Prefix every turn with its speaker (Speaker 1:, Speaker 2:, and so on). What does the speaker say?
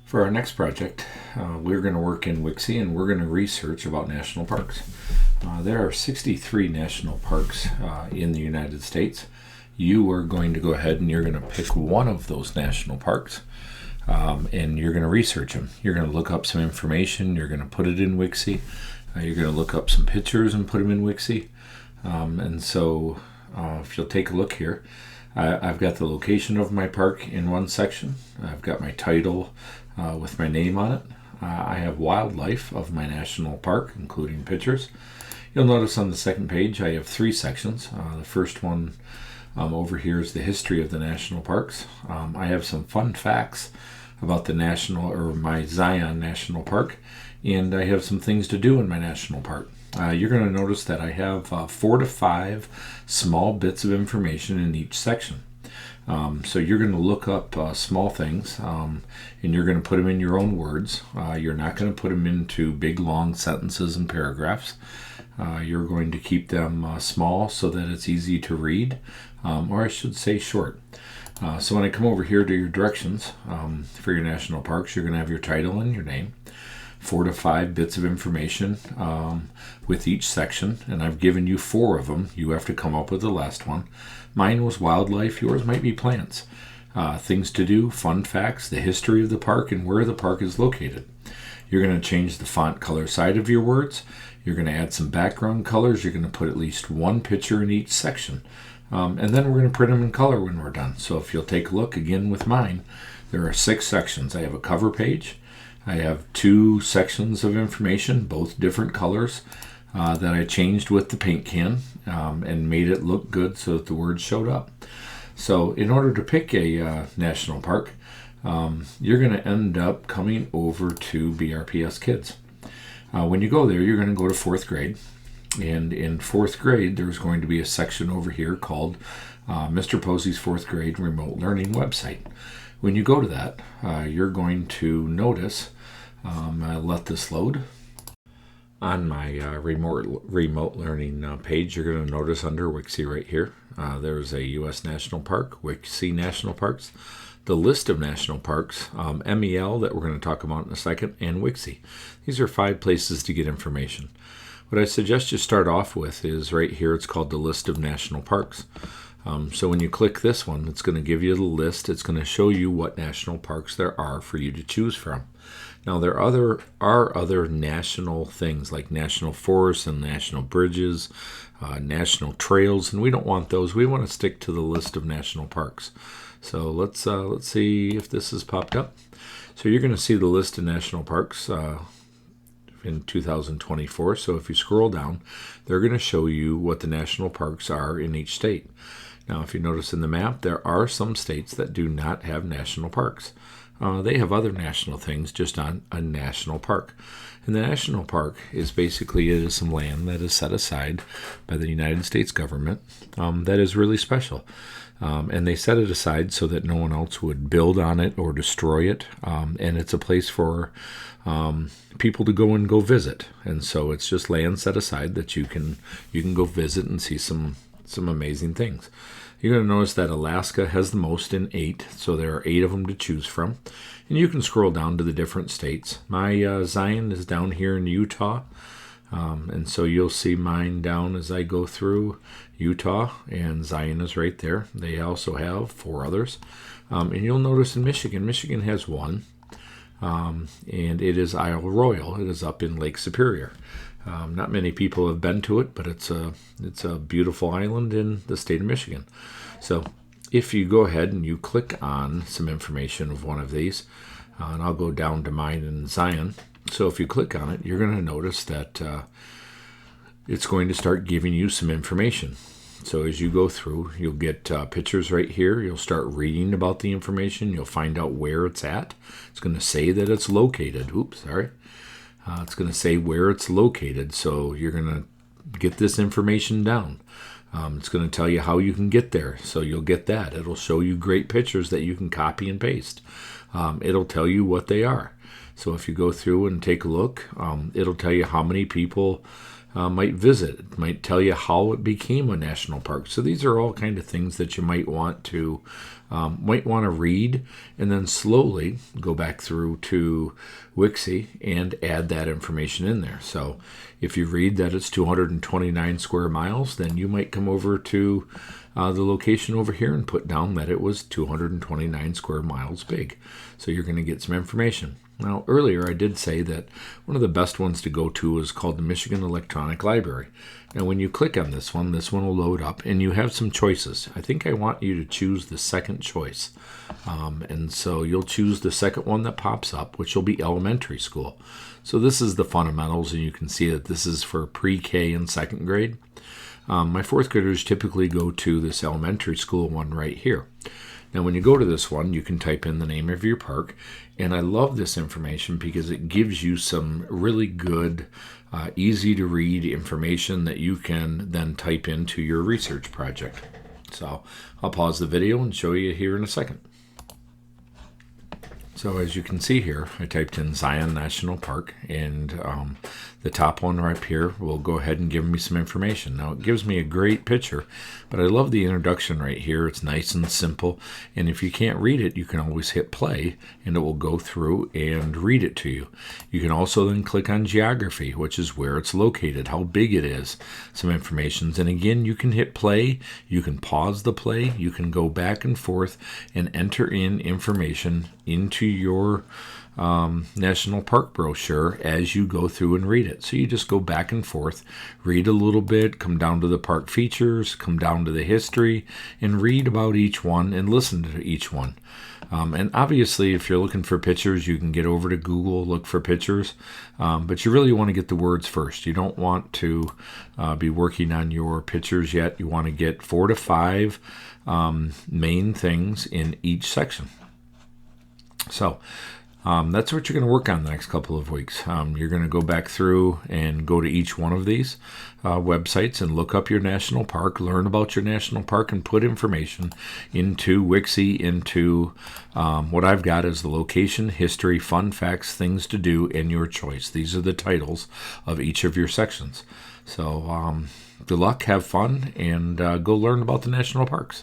Speaker 1: For our next project, we're going to work in Wixie and we're going to research about national parks. There are 63 national parks in the United States. You are going to go ahead and you're going to pick one of those national parks and you're going to research them. You're going to look up some information, you're going to put it in Wixie, you're going to look up some pictures and put them in Wixie. If you'll take a look here, I've got the location of my park in one section. I've got my title with my name on it. I have wildlife of my national park, including pictures. You'll notice on the second page I have 3 sections. The first one over here is the history of the national parks. I have some fun facts about my Zion National Park, and I have some things to do in my national park. You're going to notice that I have 4 to 5 small bits of information in each section. So you're going to look up small things and you're going to put them in your own words. You're not going to put them into big long sentences and paragraphs. You're going to keep them small so that it's easy to read, or I should say short. So when I come over here to your directions for your national parks, you're going to have your title and your name. 4 to 5 bits of information with each section, and I've given you 4 of them. You have to come up with the last one. Mine was wildlife, yours might be plants. Things to do, fun facts, the history of the park, and where the park is located. You're going to change the font color side of your words. You're going to add some background colors. You're going to put at least one picture in each section. And then we're going to print them in color when we're done. So if you'll take a look again with mine, there are 6 sections. I have a cover page. I have 2 sections of information, both different colors, that I changed with the paint can and made it look good so that the words showed up. So in order to pick a national park, you're going to end up coming over to BRPS Kids. When you go there, you're going to go to 4th grade. And in 4th grade, there's going to be a section over here called Mr. Posey's 4th grade remote learning website. When you go to that, you're going to notice, let this load. On my remote learning page, you're going to notice under Wixie right here, there's a U.S. National Park, Wixie National Parks, the list of national parks, MEL that we're going to talk about in a second, and Wixie. These are 5 places to get information. What I suggest you start off with is right here, it's called the list of national parks. So when you click this one, it's going to give you the list. It's going to show you what national parks there are for you to choose from. Now, there are other national things like national forests and national bridges, national trails, and we don't want those. We want to stick to the list of national parks. So let's see if this has popped up. So you're going to see the list of national parks in 2024. So if you scroll down, they're going to show you what the national parks are in each state. Now, if you notice in the map, there are some states that do not have national parks. They have other national things just on a national park. And the national park is basically, it is some land that is set aside by the United States government that is really special. And they set it aside so that no one else would build on it or destroy it. And it's a place for people to go visit. And so it's just land set aside that you can go visit and see some amazing things. You're going to notice that Alaska has the most in 8, so there are 8 of them to choose from. And you can scroll down to the different states. My Zion is down here in Utah, and so you'll see mine down as I go through Utah, and Zion is right there. They also have 4 others. And you'll notice in Michigan has 1, and it is Isle Royal. It is up in Lake Superior. Not many people have been to it, but it's a beautiful island in the state of Michigan. So if you go ahead and you click on some information of one of these, and I'll go down to mine in Zion. So if you click on it, you're going to notice that it's going to start giving you some information. So as you go through, you'll get pictures right here. You'll start reading about the information. You'll find out where it's at. It's going to say that it's located. It's going to say where it's located, so you're going to get this information down. It's going to tell you how you can get there, so you'll get that. It'll show you great pictures that you can copy and paste. It'll tell you what they are. So if you go through and take a look, it'll tell you how many people might visit. It might tell you how it became a national park. So these are all kind of things that you might want to read, and then slowly go back through to Wixie and add that information in there. So if you read that it's 229 square miles, then you might come over to the location over here and put down that it was 229 square miles big. So you're going to get some information. Now, earlier I did say that one of the best ones to go to is called the Michigan Electronic Library. Now, when you click on this one will load up, and you have some choices. I think I want you to choose the second choice. And so you'll choose the second one that pops up, which will be elementary school. So this is the fundamentals, and you can see that this is for pre-K and second grade. My fourth graders typically go to this elementary school one right here. Now, when you go to this one, you can type in the name of your park, and I love this information because it gives you some really good, easy to read information that you can then type into your research project. So I'll pause the video and show you here in a second. So as you can see here, I typed in Zion National Park, and the top one right here will go ahead and give me some information. Now, it gives me a great picture, but I love the introduction right here. It's nice and simple, and if you can't read it, you can always hit play, and it will go through and read it to you. You can also then click on geography, which is where it's located, how big it is, some information. And again, you can hit play, you can pause the play, you can go back and forth and enter in information into your national park brochure as you go through and read it. So you just go back and forth, read a little bit, come down to the park features, come down to the history, and read about each one and listen to each one. And obviously, if you're looking for pictures, you can get over to Google, look for pictures, but you really want to get the words first. You don't want to be working on your pictures yet. You want to get 4 to 5 main things in each section. So that's what you're going to work on the next couple of weeks. You're going to go back through and go to each one of these websites and look up your national park, learn about your national park, and put information into Wixie, into what I've got is the location, history, fun facts, things to do, and your choice. These are the titles of each of your sections. So good luck, have fun, and go learn about the national parks.